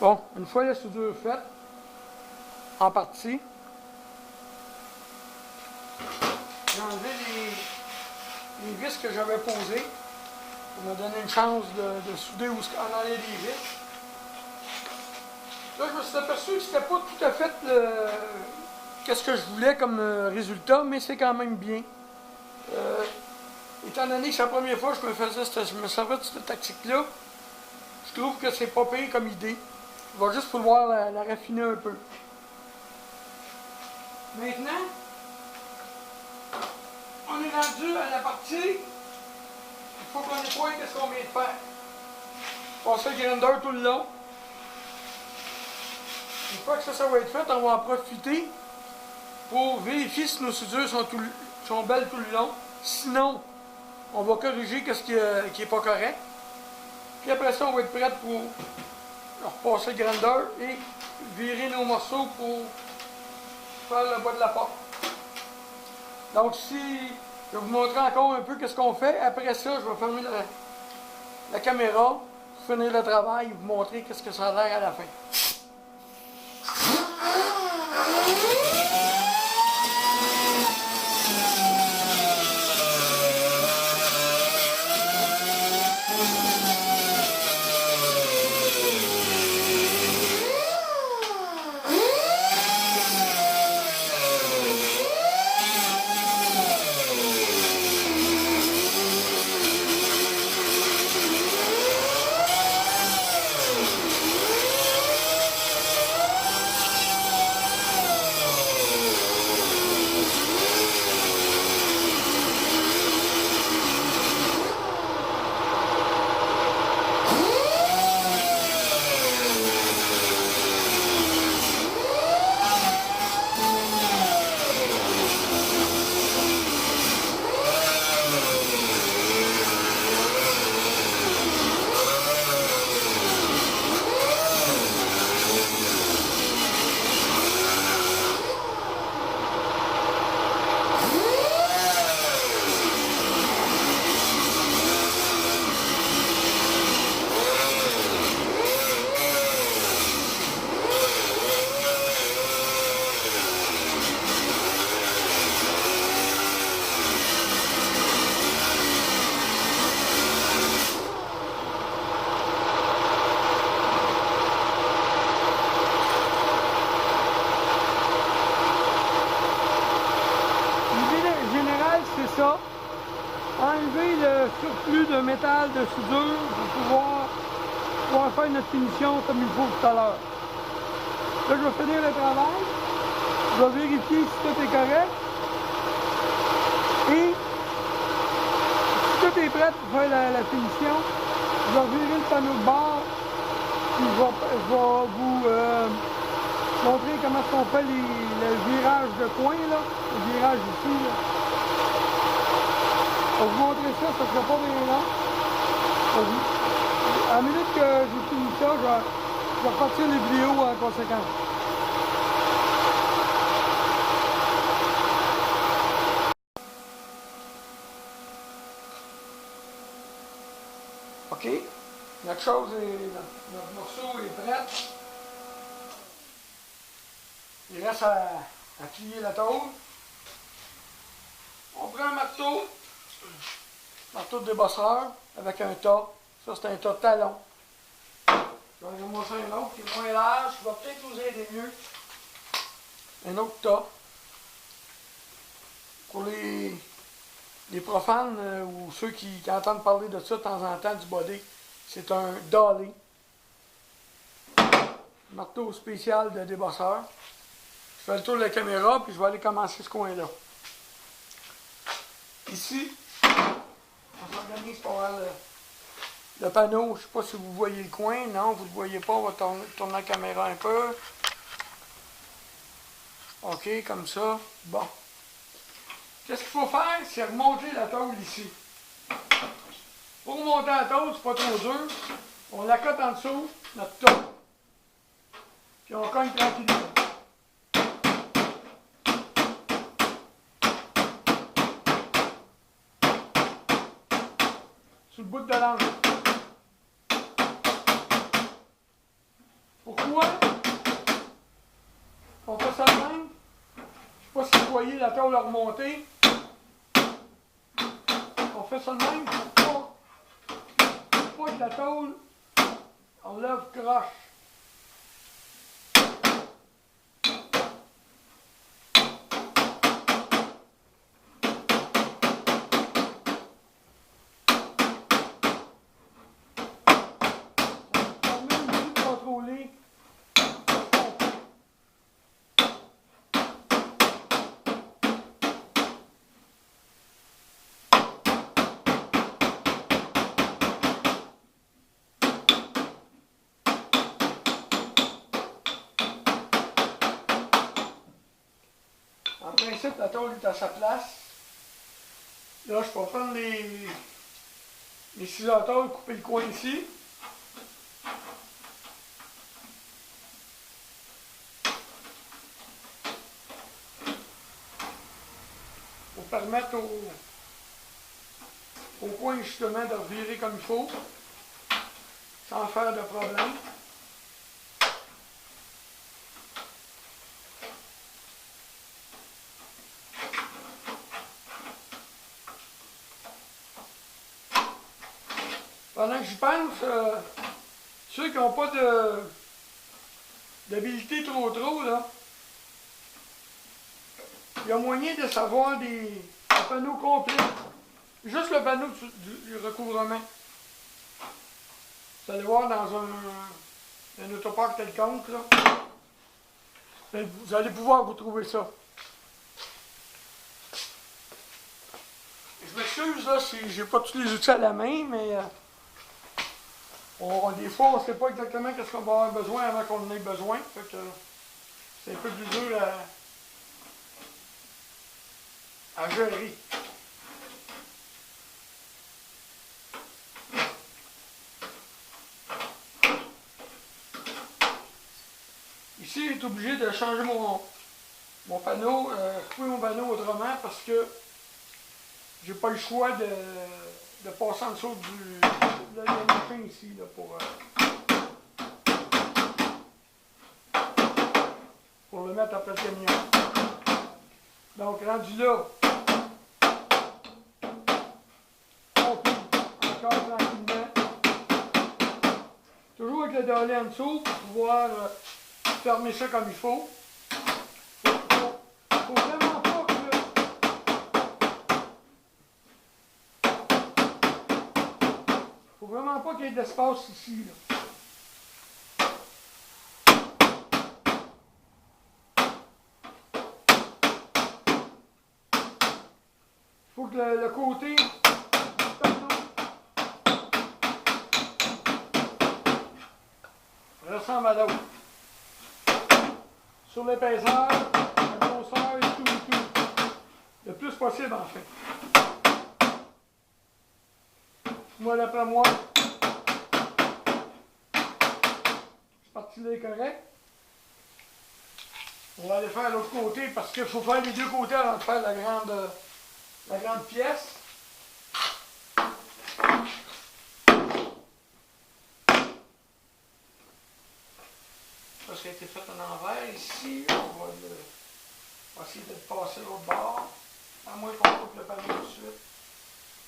Bon, une fois la soudure faite, en partie, j'ai enlevé les vis que j'avais posées pour me donner une chance de souder où en aller les vis. Là, je me suis aperçu que c'était pas tout à fait qu'est-ce que je voulais comme résultat, mais c'est quand même bien. Étant donné que c'est la première fois que je me servais de cette tactique-là, je trouve que c'est pas pire comme idée. Il va juste falloir la raffiner un peu. Maintenant, on est rendu à la partie, il faut qu'on nettoie ce qu'on vient de faire. Passer le grinder tout le long. Une fois que ça va être fait, on va en profiter pour vérifier si nos soudures sont belles tout le long. Sinon, on va corriger ce qui n'est pas correct. Puis après ça, on va être prêt pour repasser le grinder et virer nos morceaux pour faire le bas de la porte. Donc si je vais vous montrer encore un peu ce qu'on fait. Après ça, je vais fermer la caméra, finir le travail et vous montrer ce que ça a l'air à la fin. C'est ça, enlever le surplus de métal de soudure pour pouvoir faire notre finition comme il faut tout à l'heure. Là, je vais finir le travail, je vais vérifier si tout est correct et si tout est prêt pour faire la finition, je vais virer le panneau de bord puis je vais vous montrer comment on fait le virage de coin, là, le virage ici. Là. Je vais vous montrer ça ne sera pas bien long. À la minute que j'ai fini ça, je vais repartir les vidéos en conséquence. OK. Notre morceau est prêt. Il reste à plier la tôle. On prend un marteau de débosseur avec un tas. Ça, c'est un tas de talon. Je vais ramasser un autre qui est moins large, qui va peut-être vous aider mieux. Un autre tas. Pour les profanes ou ceux qui entendent parler de ça de temps en temps, du body, c'est un dolly. Marteau spécial de débosseur. Je fais le tour de la caméra, puis je vais aller commencer ce coin-là. Ici, on s'organise pour avoir le panneau. Je ne sais pas si vous voyez le coin. Non, vous ne le voyez pas. On va tourner la caméra un peu. OK, comme ça. Bon. Qu'est-ce qu'il faut faire? C'est remonter la tôle ici. Pour remonter la tôle, c'est pas trop dur. On la cote en dessous, notre tôle. Puis on cogne tranquillement. Sur le bout de l'angle. Pour fois, on fait ça de même. Je ne sais pas si vous voyez la tôle remonter. On fait ça de même pour pas que la tôle enlève croche. En principe, la tôle est à sa place. Là, je peux prendre les ciseaux à tôle, couper le coin ici. Pour permettre au coin justement de revirer comme il faut, sans faire de problème. Pendant que j'y pense, ceux qui n'ont pas d'habilité trop, là, il y a moyen de savoir un panneau complet. Juste le panneau du recouvrement. Vous allez voir dans un autopark quelconque, là. Vous allez pouvoir vous trouver ça. Je m'excuse là si j'ai pas tous les outils à la main, mais des fois on ne sait pas exactement qu'est-ce qu'on va avoir besoin avant qu'on en ait besoin. Fait que c'est un peu plus dur à gérer. Ici, il est obligé de changer mon panneau, couper mon panneau autrement parce que j'ai pas le choix de passer en dessous de la machine ici là, pour le mettre après le camion. Donc, rendu là, on coupe encore tranquillement. Toujours avec le dolly en dessous pour pouvoir fermer ça comme il faut. Faut vraiment pas que faut vraiment pas qu'il y ait d'espace ici, là. Faut que le côté ressemble à l'autre. Sur l'épaisseur, la grosseur et tout. Le plus possible en fait. Moi d'après moi, cette partie-là est correcte. On va aller faire l'autre côté parce qu'il faut faire les deux côtés avant de faire la grande pièce. Ça a été fait en envers ici. On va essayer de le passer l'autre bord. À moins qu'on coupe le panneau tout de suite.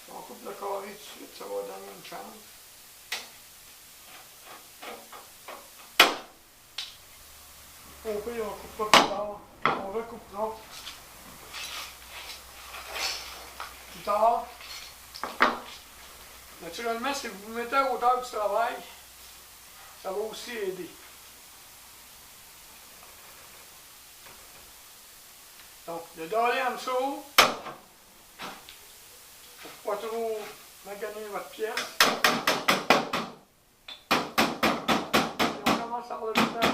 Si on coupe le carré tout de suite, ça va donner une chance. Au pire, on ne coupe pas plus tard. On recoupera plus tard. Naturellement, si vous vous mettez à hauteur du travail, ça va aussi aider. Donc, le dolly en dessous, pour pas trop maganer votre pièce. Et on commence à relever ça.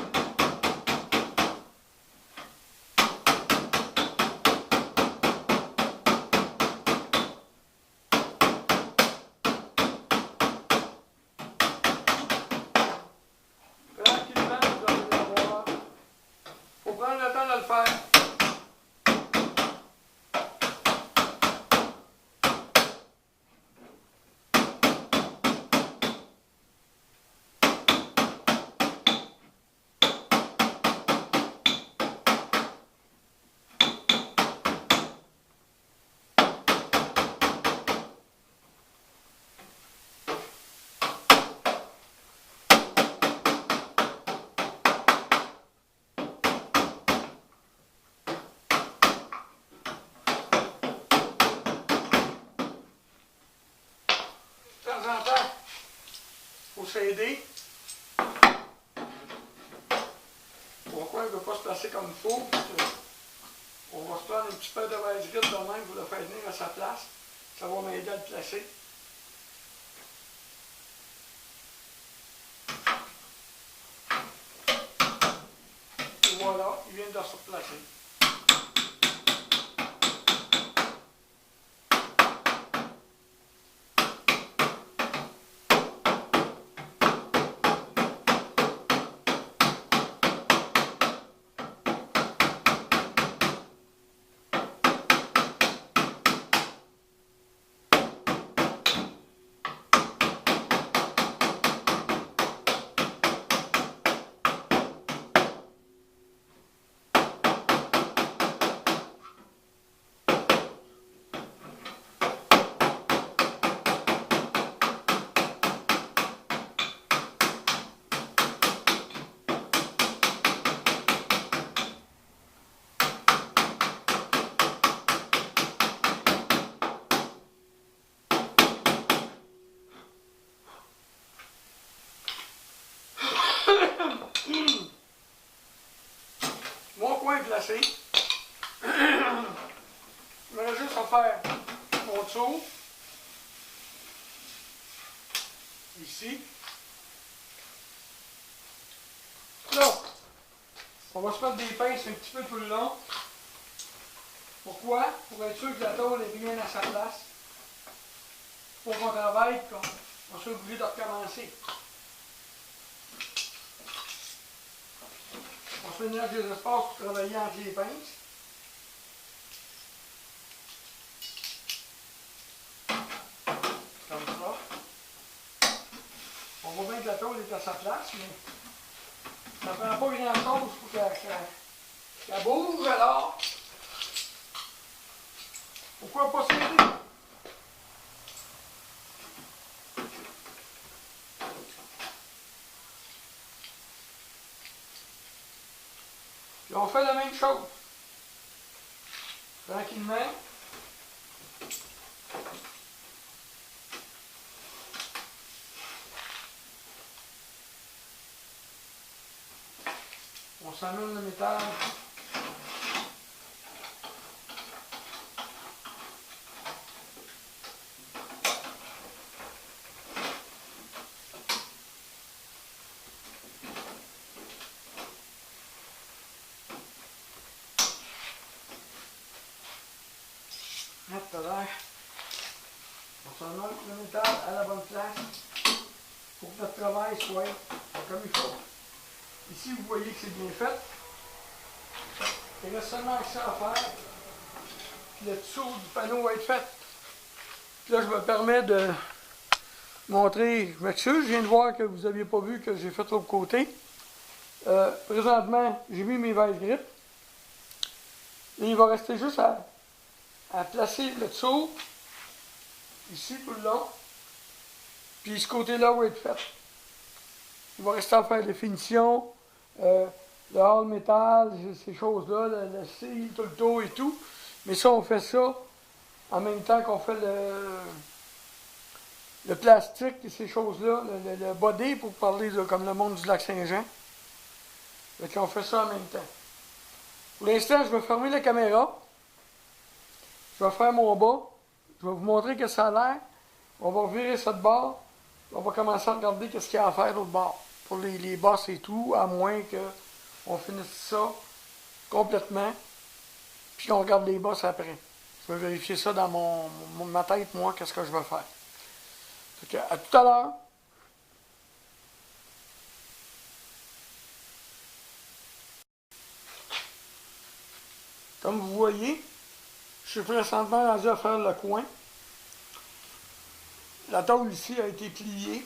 Tranquillement, vous allez le voir. Il faut prendre le temps de le faire. m'aider. Pourquoi il ne veut pas se placer comme il faut? Parce que on va se prendre un petit peu de vase grille de même pour le faire venir à sa place. Ça va m'aider à le placer. Et voilà, il vient de se replacer. Mon coin est placé. Il me reste juste à faire mon tour. Ici. Là, on va se mettre des pinces un petit peu tout le long. Pourquoi? Pour être sûr que la tôle est bien à sa place. Pour qu'on travaille, qu'on soit obligé de recommencer. On se ménage des espaces pour travailler entre les pinces. Comme ça. On voit bien que la tôle est à sa place, mais ça ne prend pas grand-chose pour qu'elle bouge alors. Pourquoi pas s'aider? Puis on fait la même chose. Tranquillement. On s'amène le métal. On s'en met le métal à la bonne place pour que notre travail soit comme il faut. Ici, vous voyez que c'est bien fait. Il reste seulement ça à faire. Puis le dessous du panneau va être fait. Puis là, je me permets de montrer. Je m'excuse, je viens de voir que vous n'aviez pas vu que j'ai fait l'autre côté. Présentement, j'ai mis mes vice grips. Et il va rester juste à placer le dessous. Ici, tout le long. Puis ce côté-là va être fait. Il va rester à faire les finitions, le hall métal, ces choses-là, le cil, tout le tour et tout. Mais ça, on fait ça en même temps qu'on fait le plastique et ces choses-là, le body, pour parler comme le monde du Lac-Saint-Jean. Donc on fait ça en même temps. Pour l'instant, je vais fermer la caméra. Je vais faire mon bas. Je vais vous montrer que ça a l'air. On va revirer ça de bord. On va commencer à regarder ce qu'il y a à faire l'autre bord. Pour les bosses et tout, à moins qu'on finisse ça complètement. Puis qu'on regarde les bosses après. Je vais vérifier ça dans ma tête, moi, qu'est-ce que je vais faire. Donc, à tout à l'heure. Comme vous voyez, je suis présentement rendu à faire le coin. La tôle ici a été pliée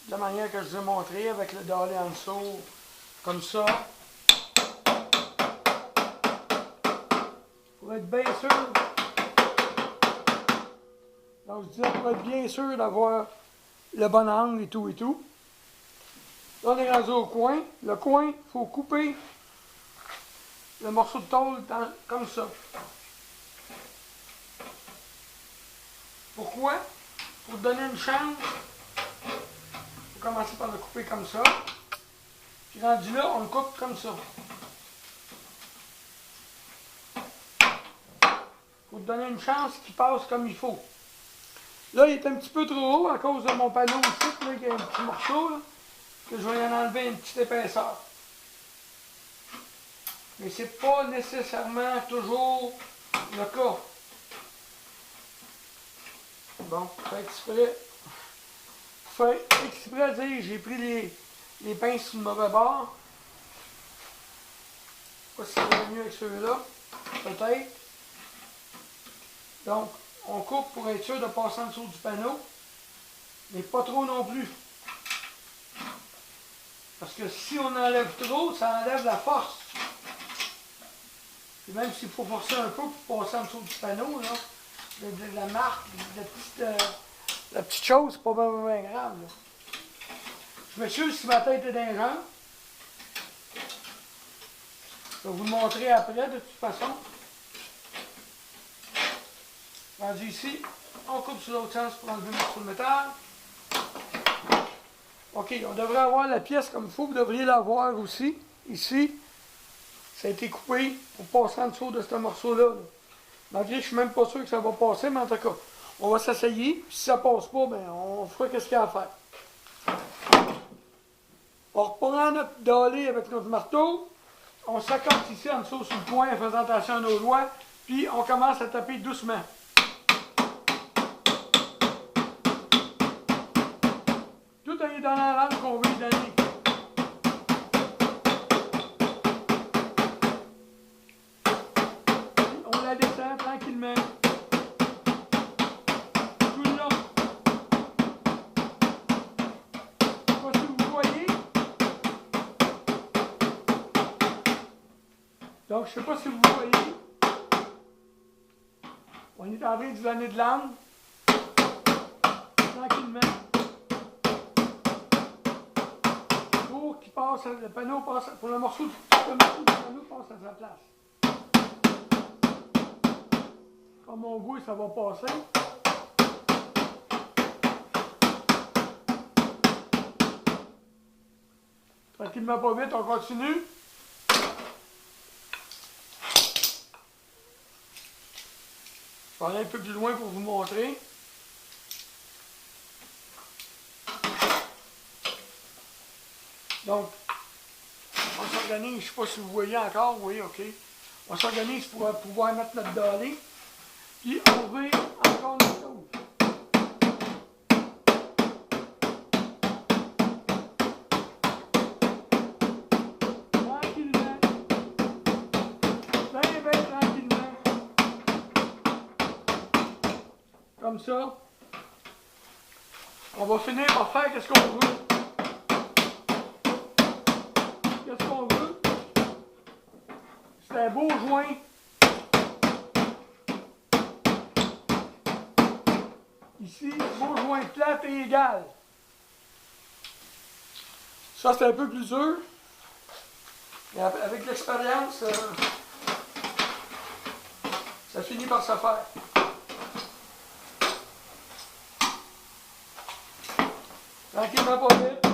de la manière que je vous ai montré, avec le dallé en dessous, comme ça. Pour être bien sûr, donc je disais, pour être bien sûr d'avoir le bon angle et tout et tout. Là, on est rendu au coin. Le coin, il faut couper le morceau de tôle comme ça. Pourquoi? Pour donner une chance vais commencer par le couper comme ça. Puis rendu là, on le coupe comme ça. Pour te donner une chance qu'il passe comme il faut. Là, il est un petit peu trop haut à cause de mon panneau ici, là, il y a un petit morceau, là, que je vais y en enlever une petite épaisseur. Mais c'est pas nécessairement toujours le cas. Bon, fait exprès. Fait exprès de dire, j'ai pris les pinces sur le mauvais bord. Je sais pas si ça va mieux avec ceux-là. Peut-être. Donc, on coupe pour être sûr de passer en dessous du panneau. Mais pas trop non plus. Parce que si on enlève trop, ça enlève la force. Et même s'il faut forcer un peu pour passer en dessous du panneau, là, de la marque, la petite chose, c'est pas vraiment grave. Là. Je m'excuse si ma tête est dans les jambes. Je vais vous le montrer après, de toute façon. Rendu ici, on coupe sur l'autre sens pour enlever le morceau de métal. OK, on devrait avoir la pièce comme il faut. Vous devriez l'avoir aussi. Ici, ça a été coupé pour passer en dessous de ce morceau-là. Malgré que je ne suis même pas sûr que ça va passer, mais en tout cas, on va s'essayer. Si ça ne passe pas, bien, on fera ce qu'il y a à faire. On reprend notre dallé avec notre marteau. On s'accorde ici en dessous sur le coin en faisant attention à nos doigts. Puis on commence à taper doucement. Tout en y donnant l'angle qu'on veut y donner. On la descend tranquillement. Tout le long. Je ne sais pas si vous voyez. Donc, je ne sais pas si vous voyez. On est en train de donner de l'angle. Tranquillement. Pour qu'il passe, le panneau passe, pour le morceau du panneau passe à sa place. Comme on voit, ça va passer. Tranquillement pas vite, on continue. Je vais aller un peu plus loin pour vous montrer. Donc, on s'organise, je ne sais pas si vous voyez encore, oui, ok. On s'organise pour pouvoir mettre notre dallé. Puis on vire encore une chose. Tranquillement. Bien tranquillement. Comme ça. On va finir par faire qu'est-ce qu'on veut. Qu'est-ce qu'on veut? C'est un beau joint. Ici, beau joint plate et égal. Ça, c'est un peu plus dur. Mais avec l'expérience, ça finit par se faire. Tranquillement pas vite.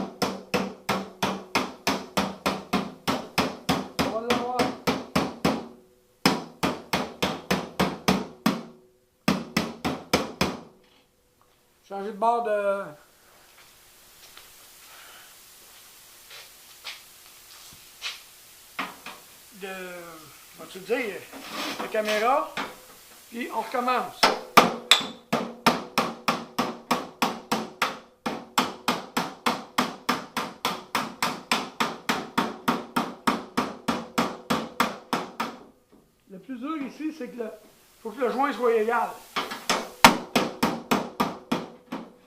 On va l'avoir. Changer de bord de... Vas-tu dire, de caméra, puis on recommence. Le plus dur ici, c'est que faut que le joint soit égal.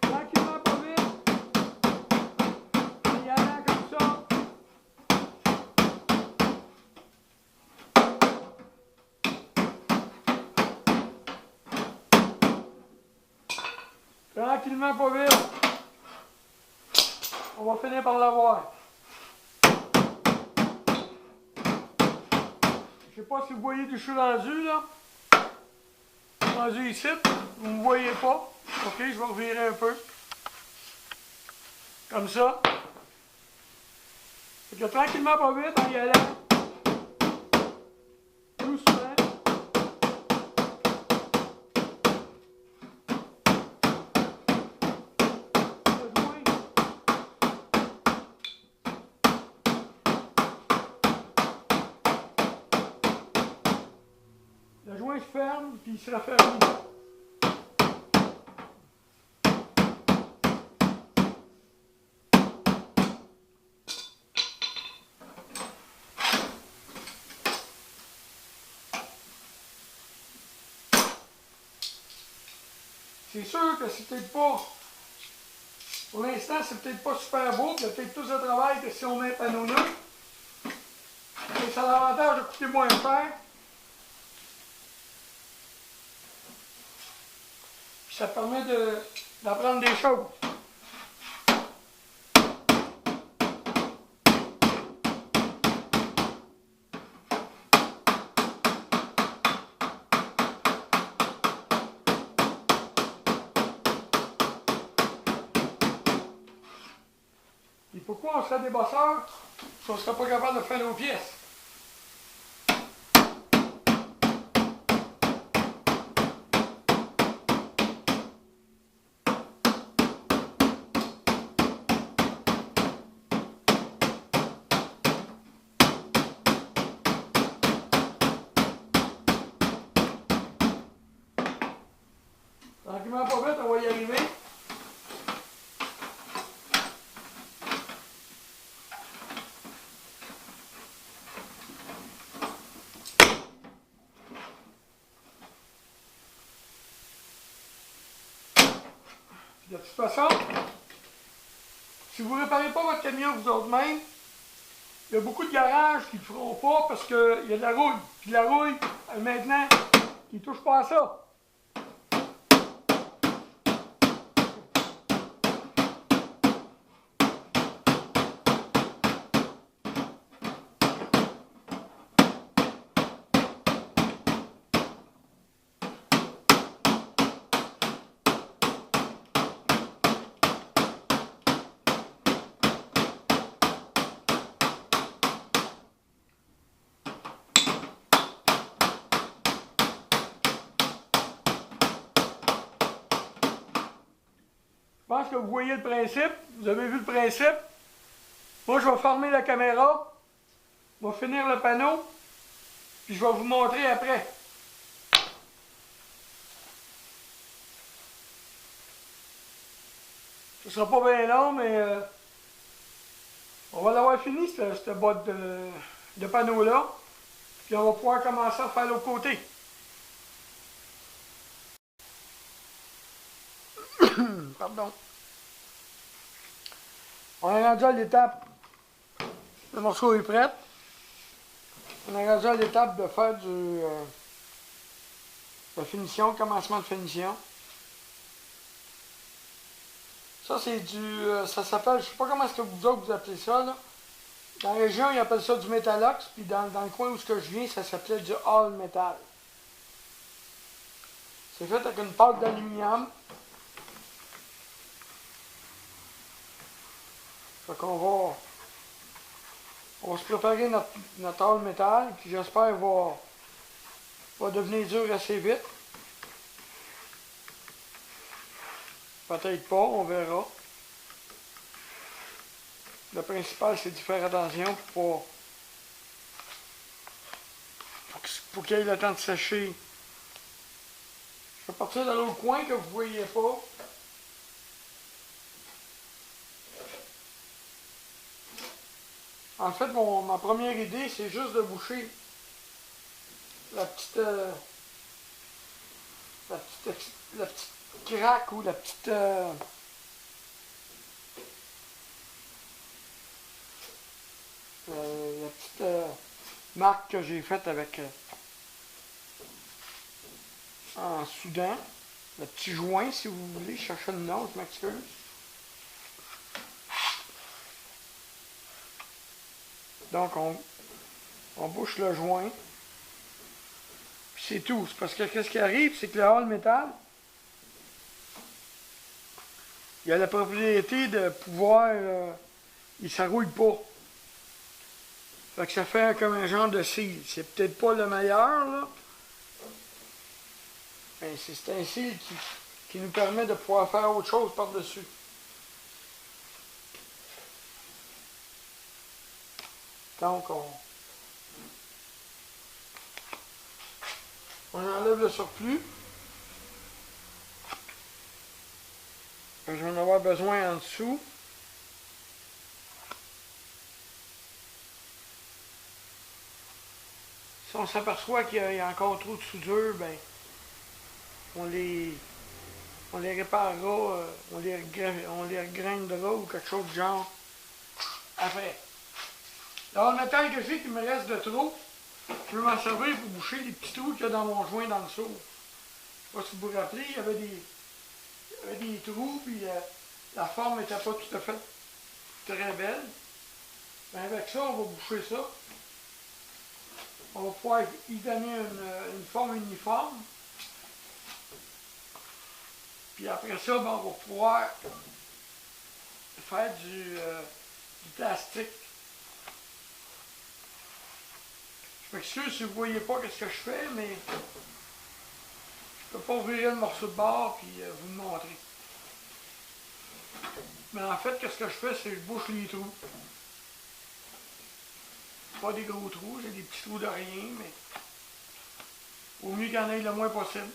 Tranquillement, pas vite. En y allant comme ça. Tranquillement, pas vite. On va finir par l'avoir. Je ne sais pas si vous voyez d'où je suis rendu, là. Je suis rendu ici. Vous ne me voyez pas. OK, je vais revirer un peu. Comme ça. Fait que tranquillement, pas vite, en y allant. Doucement. Le joint se ferme, puis il sera fermé. C'est sûr que c'est peut-être pas, pour l'instant, c'est peut-être pas super beau, il y a peut-être plus de travail que si on met un panneau neuf. Mais ça a l'avantage de coûter moins cher. Puis ça permet d'apprendre des choses. Et pourquoi on serait des bosseurs si on ne serait pas capable de faire nos pièces? Tranquillement pas vite, on va y arriver. De toute façon, si vous ne réparez pas votre camion vous autres même, il y a beaucoup de garages qui ne le feront pas parce qu'il y a de la rouille. Puis la rouille, maintenant, ils ne touchent pas à ça. Je pense que vous voyez le principe, vous avez vu le principe. Moi, je vais fermer la caméra, je vais finir le panneau, puis je vais vous montrer après. Ce ne sera pas bien long, mais on va l'avoir fini, cette boîte de panneau-là. Puis on va pouvoir commencer à faire l'autre côté. Pardon. On est rendu à l'étape. Le morceau est prêt. On est rendu à l'étape de faire la finition, commencement de finition. Ça, c'est ça s'appelle, je sais pas comment est-ce que vous autres vous appelez ça, là. Dans la région, ils appellent ça du Metalox, puis dans le coin où je viens, ça s'appelait du All Metal. C'est fait avec une pâte d'aluminium. Fait qu'on va se préparer notre All Metal, puis j'espère qu'il va devenir dur assez vite. Peut-être pas, on verra. Le principal, c'est de faire attention pour qu'il ait le temps de sécher. Je vais partir de l'autre coin que vous ne voyez pas. En fait, ma première idée, c'est juste de boucher la petite craque ou la petite marque que j'ai faite avec en soudant, le petit joint si vous voulez, chercher le nom, je m'excuse. Donc on bouche le joint. Puis c'est tout. C'est parce que qu'est-ce qui arrive, c'est que le All Metal, il est il a la propriété de pouvoir, il s'enrouille pas. Fait que ça fait comme un genre de cil. C'est peut-être pas le meilleur, là. Mais c'est un cil qui nous permet de pouvoir faire autre chose par-dessus. Donc, on enlève le surplus. Je vais en avoir besoin en dessous. Si on s'aperçoit qu'il y a encore trop de soudure, ben, on les réparera, on les regraindera ou quelque chose du genre après. Alors, le métal que j'ai qui me reste de trop, je vais m'en servir pour boucher les petits trous qu'il y a dans mon joint dans le seau. Je ne sais pas si vous vous rappelez, il y avait des trous, puis la forme n'était pas tout à fait très belle. Mais avec ça, on va boucher ça. On va pouvoir y donner une forme uniforme. Puis après ça, ben, on va pouvoir faire du plastique. Je m'excuse si vous ne voyez pas ce que je fais, mais je ne peux pas ouvrir le morceau de bord et vous le montrer. Mais en fait, ce que je fais, c'est que je bouche les trous. Pas des gros trous, j'ai des petits trous de rien, mais au mieux qu'il y en ait le moins possible.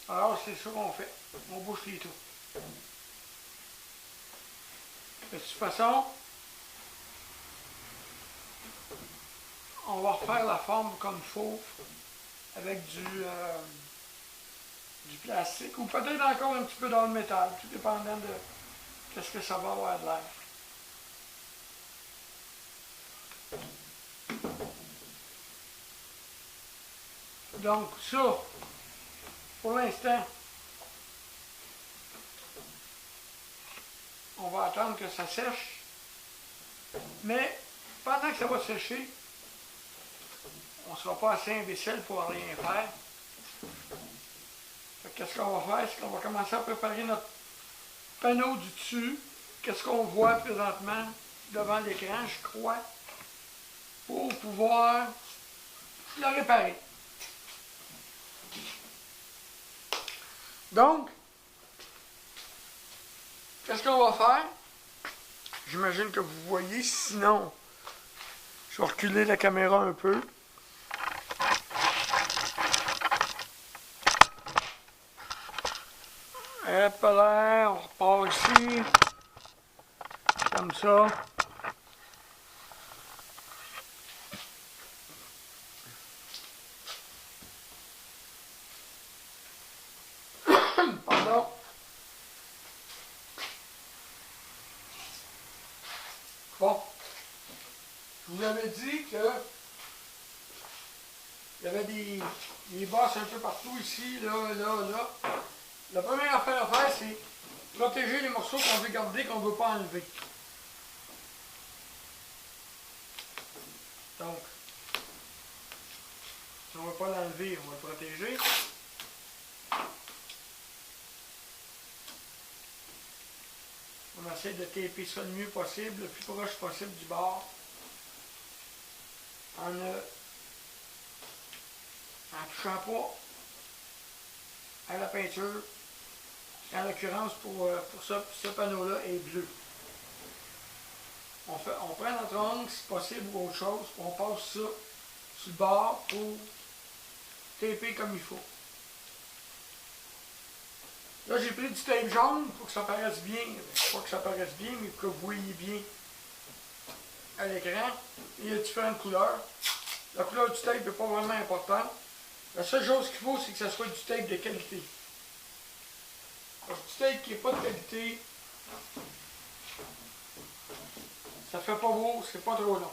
Alors, c'est ça qu'on fait. On bouche les trous. De toute façon, on va refaire la forme comme il faut avec du plastique ou peut-être encore un petit peu dans le métal, tout dépendant de ce que ça va avoir de l'air. Donc ça, pour l'instant, on va attendre que ça sèche. Mais pendant que ça va sécher, on ne sera pas assez imbécile pour rien faire. Qu'est-ce qu'on va faire? C'est qu'on va commencer à préparer notre panneau du dessus. Qu'est-ce qu'on voit présentement devant l'écran, je crois, pour pouvoir le réparer. Donc, qu'est-ce qu'on va faire? J'imagine que vous voyez, sinon, je vais reculer la caméra un peu. Hop là, on repart ici, comme ça. Pardon. Bon, je vous avais dit que il y avait des bosses un peu partout ici, là. La première affaire à faire, c'est protéger les morceaux qu'on veut garder, qu'on ne veut pas enlever. Donc, si on ne veut pas l'enlever, on va le protéger. On essaie de taper ça le mieux possible, le plus proche possible du bord. En touchant pas à la peinture. En l'occurrence, pour ce panneau-là est bleu. On prend notre ongle, si possible, ou autre chose, on passe ça sur le bord pour taper comme il faut. Là, j'ai pris du tape jaune pour que ça paraisse bien. Pas que ça paraisse bien, mais que vous voyez bien à l'écran. Il y a différentes couleurs. La couleur du tape n'est pas vraiment importante. La seule chose qu'il faut, c'est que ça soit du tape de qualité. Parce que du tape qui n'est pas de qualité, ça fait pas beau, c'est pas trop long.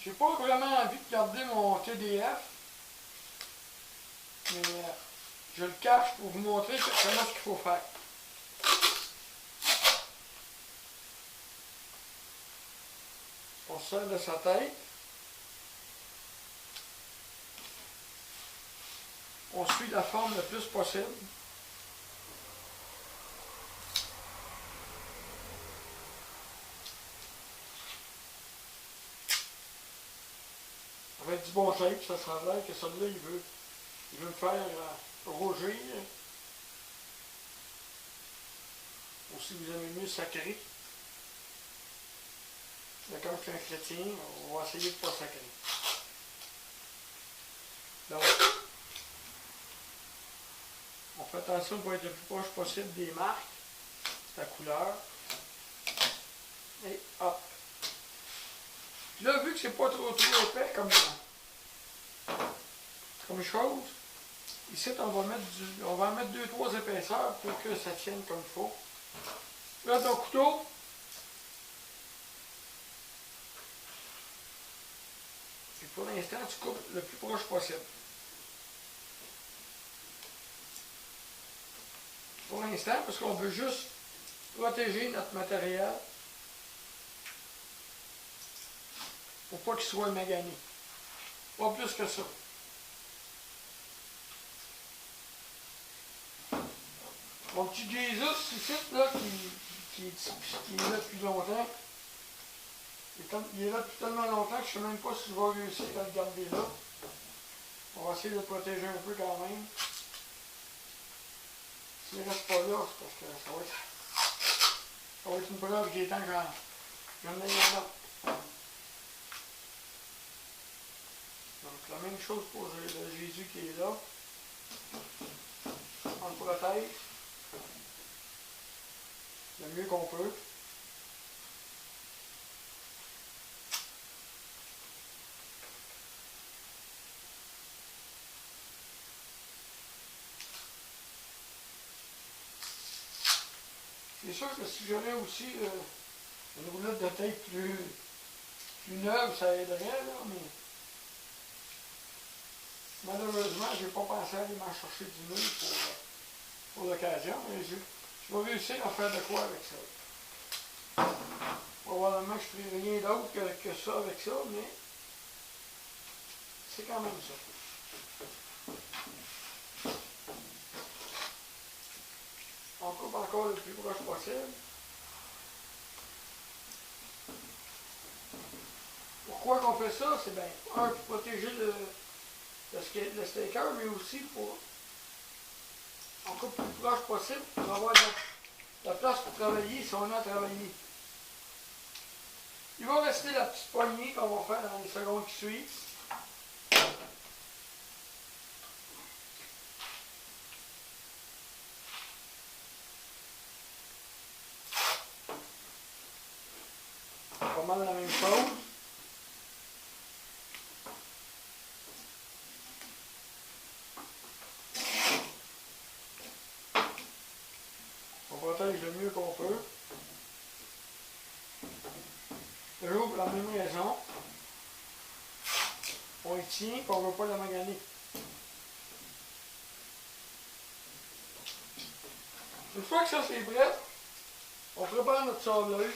J'ai pas vraiment envie de garder mon TDF, mais je le cache pour vous montrer comment ce qu'il faut faire. On sort de sa tête. On suit la forme le plus possible. Avec du bon shape, ça sera l'air que celui-là, il veut me faire rougir. Ou si vous aimez mieux sacré. Là, comme je suis un chrétien, on va essayer de ne pas sacrer. Donc, on fait attention pour être le plus proche possible des marques, la couleur. Et hop. Puis là, vu que c'est pas trop épais comme chose, ici on va mettre 2-3 épaisseurs pour que ça tienne comme il faut. Là, ton couteau, et pour l'instant, tu coupes le plus proche possible. Pour l'instant, parce qu'on veut juste protéger notre matériel pour pas qu'il soit magané. Pas plus que ça. Mon petit Jesus ici, là, qui est là depuis longtemps, il est là depuis tellement longtemps que je ne sais même pas si je vais réussir à le garder là. On va essayer de le protéger un peu quand même. S'il ne reste pas là, c'est parce que ça va être une preuve qui est temps que j'en ai un autre. Donc la même chose pour le Jésus qui est là. On le protège le mieux qu'on peut. C'est sûr que si j'aurais aussi une roulette de tape plus neuve, ça aiderait, là, mais malheureusement, je n'ai pas pensé à aller m'en chercher du nœud pour l'occasion, mais je vais réussir à faire de quoi avec ça. Probablement que je ne ferai rien d'autre que ça avec ça, mais c'est quand même ça. On coupe encore le plus proche possible. Pourquoi qu'on fait ça? C'est bien, un, pour protéger le staker, mais aussi pour... On coupe le plus proche possible pour avoir la place pour travailler si on a travaillé. Il va rester la petite poignée qu'on va faire dans les secondes qui suivent. Pas mal la même chose. On protège le mieux qu'on peut. Toujours pour la même raison. On y tient et on ne veut pas la maganer. Une fois que ça c'est prêt, on prépare notre sableuse.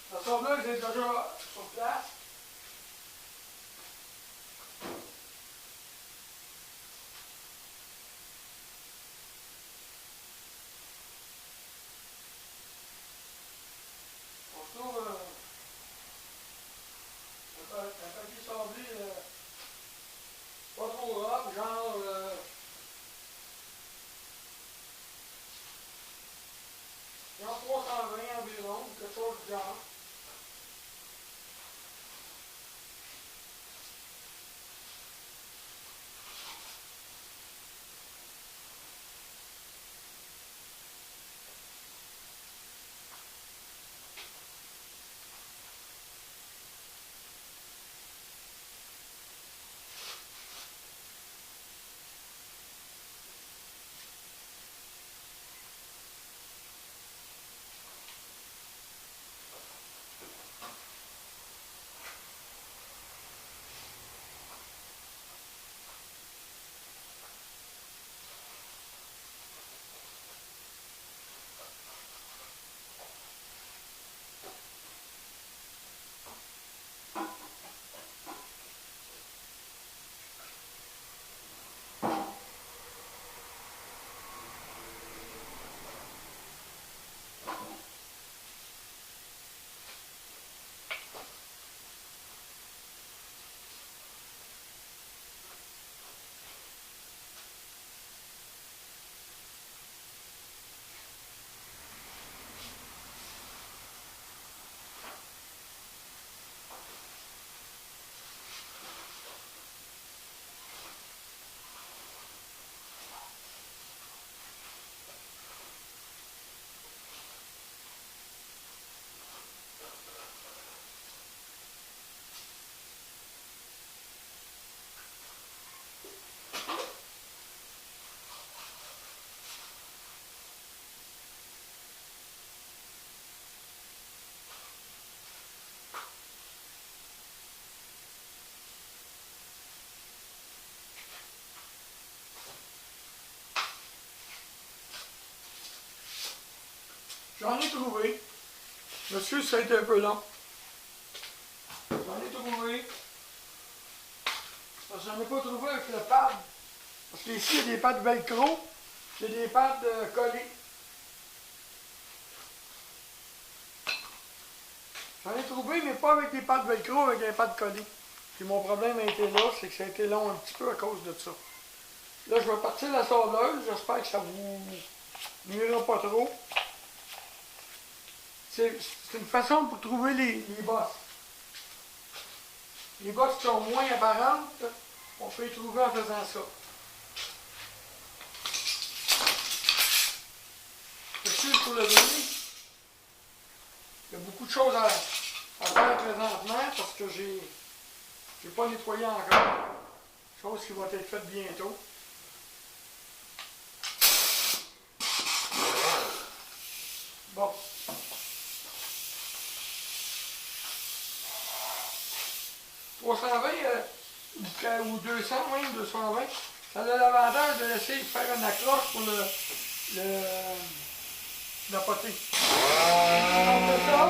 La sableuse est déjà sur place. On trouve un papier sablé pas trop rare, genre 320 environ, quelque chose du genre. J'en ai trouvé. Monsieur, ça a été un peu long. J'en ai trouvé. Parce que j'en ai pas trouvé avec le pad. Parce qu'ici, il y a des pads velcro. Il y a des pads collés. J'en ai trouvé, mais pas avec des pads velcro, avec un pad collé. Puis mon problème a été là, c'est que ça a été long un petit peu à cause de ça. Là, je vais partir la sableuse. J'espère que ça vous nuira pas trop. C'est une façon pour trouver les bosses. Les bosses qui sont moins apparentes, on peut les trouver en faisant ça. C'est sûr pour le donner. Il y a beaucoup de choses à faire présentement parce que j'ai pas nettoyé encore. Chose qui va être faite bientôt. Bon. 320 ou 200 même, 220, ça a l'avantage de laisser faire une accroche pour la potée. On fait ça.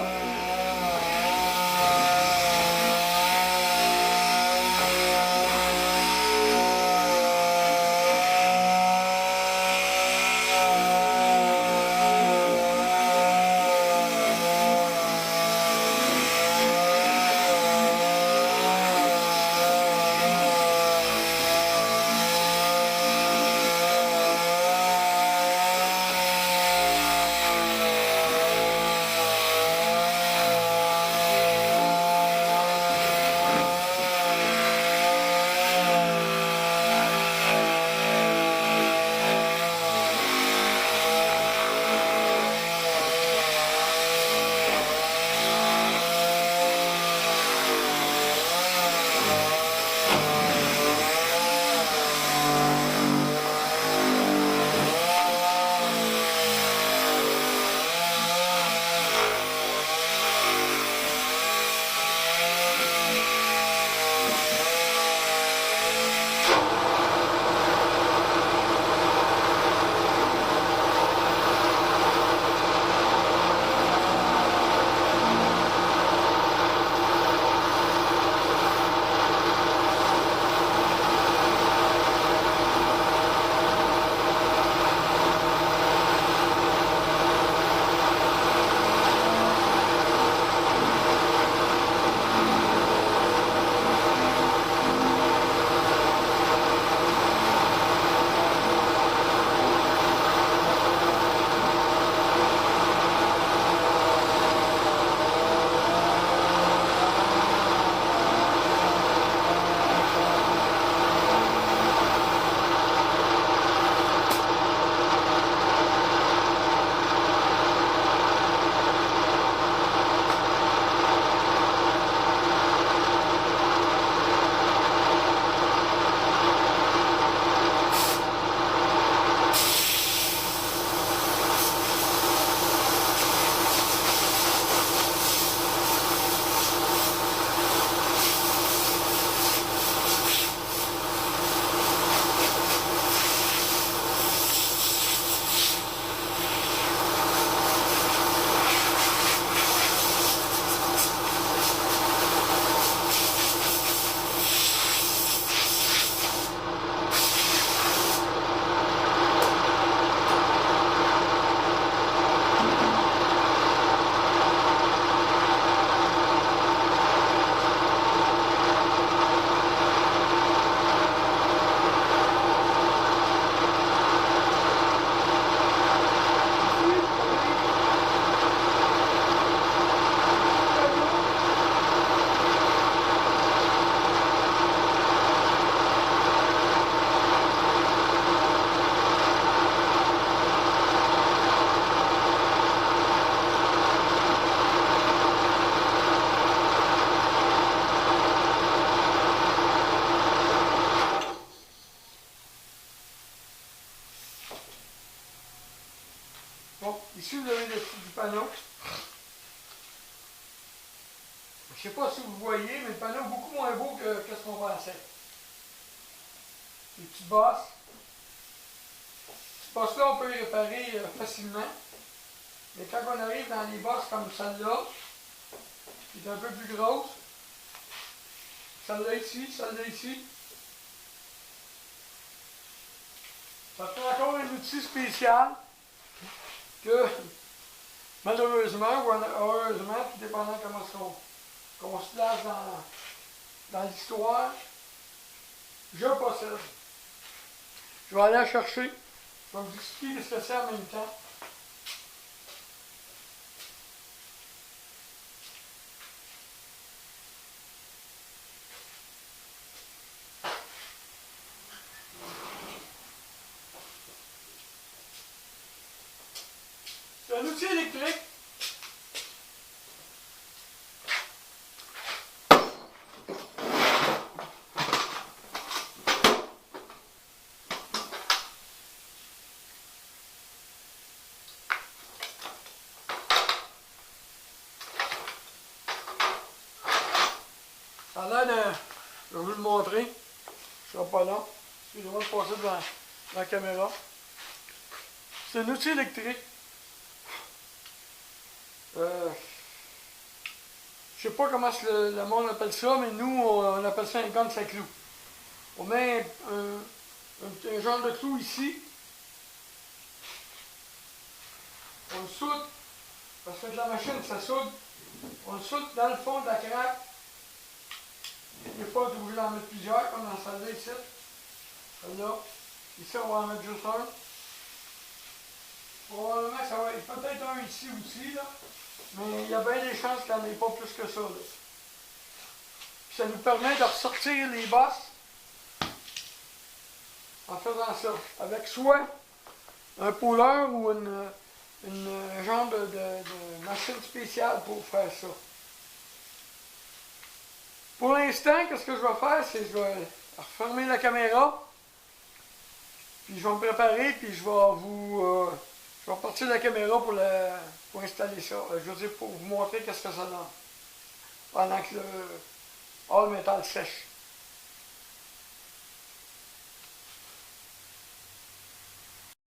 Bon, ici vous avez le du panneau. Je ne sais pas si vous voyez, mais le panneau est beaucoup moins beau que ce qu'on pensait. Les petites bosses. Ces bosses-là, on peut les réparer facilement. Mais quand on arrive dans les bosses comme celle-là, qui est un peu plus grosse, celle-là ici, ça prend encore un outil spécial que, malheureusement ou heureusement, tout dépendant comment on se place dans l'histoire, je possède. Je vais aller la chercher. Je vais vous expliquer ce que c'est en même temps. C'est un outil électrique. Ça a l'air de... Je vais vous le montrer. Je ne serai pas long. Excusez-moi de passer devant la caméra. C'est un outil électrique. Je ne sais pas comment le monde appelle ça, mais nous, on appelle ça un gun à clou. On met un genre de clou ici. On le soude, parce que la machine, ça soude. On le soude dans le fond de la craque. Des fois, vous voulez en mettre plusieurs, comme dans celle-là ici. Celle-là. Ici, on va en mettre juste un. Probablement que ça va être peut-être un ici aussi, là. Mais il y a bien des chances qu'il n'y en ait pas plus que ça, là. Puis ça nous permet de ressortir les bosses en faisant ça. Avec soit un puller ou une genre de machine spéciale pour faire ça. Pour l'instant, qu'est-ce que je vais faire, c'est que je vais refermer la caméra, puis je vais me préparer, puis je vais repartir la caméra pour installer ça. Je veux dire, pour vous montrer qu'est-ce que ça donne, pendant que le all métal sèche.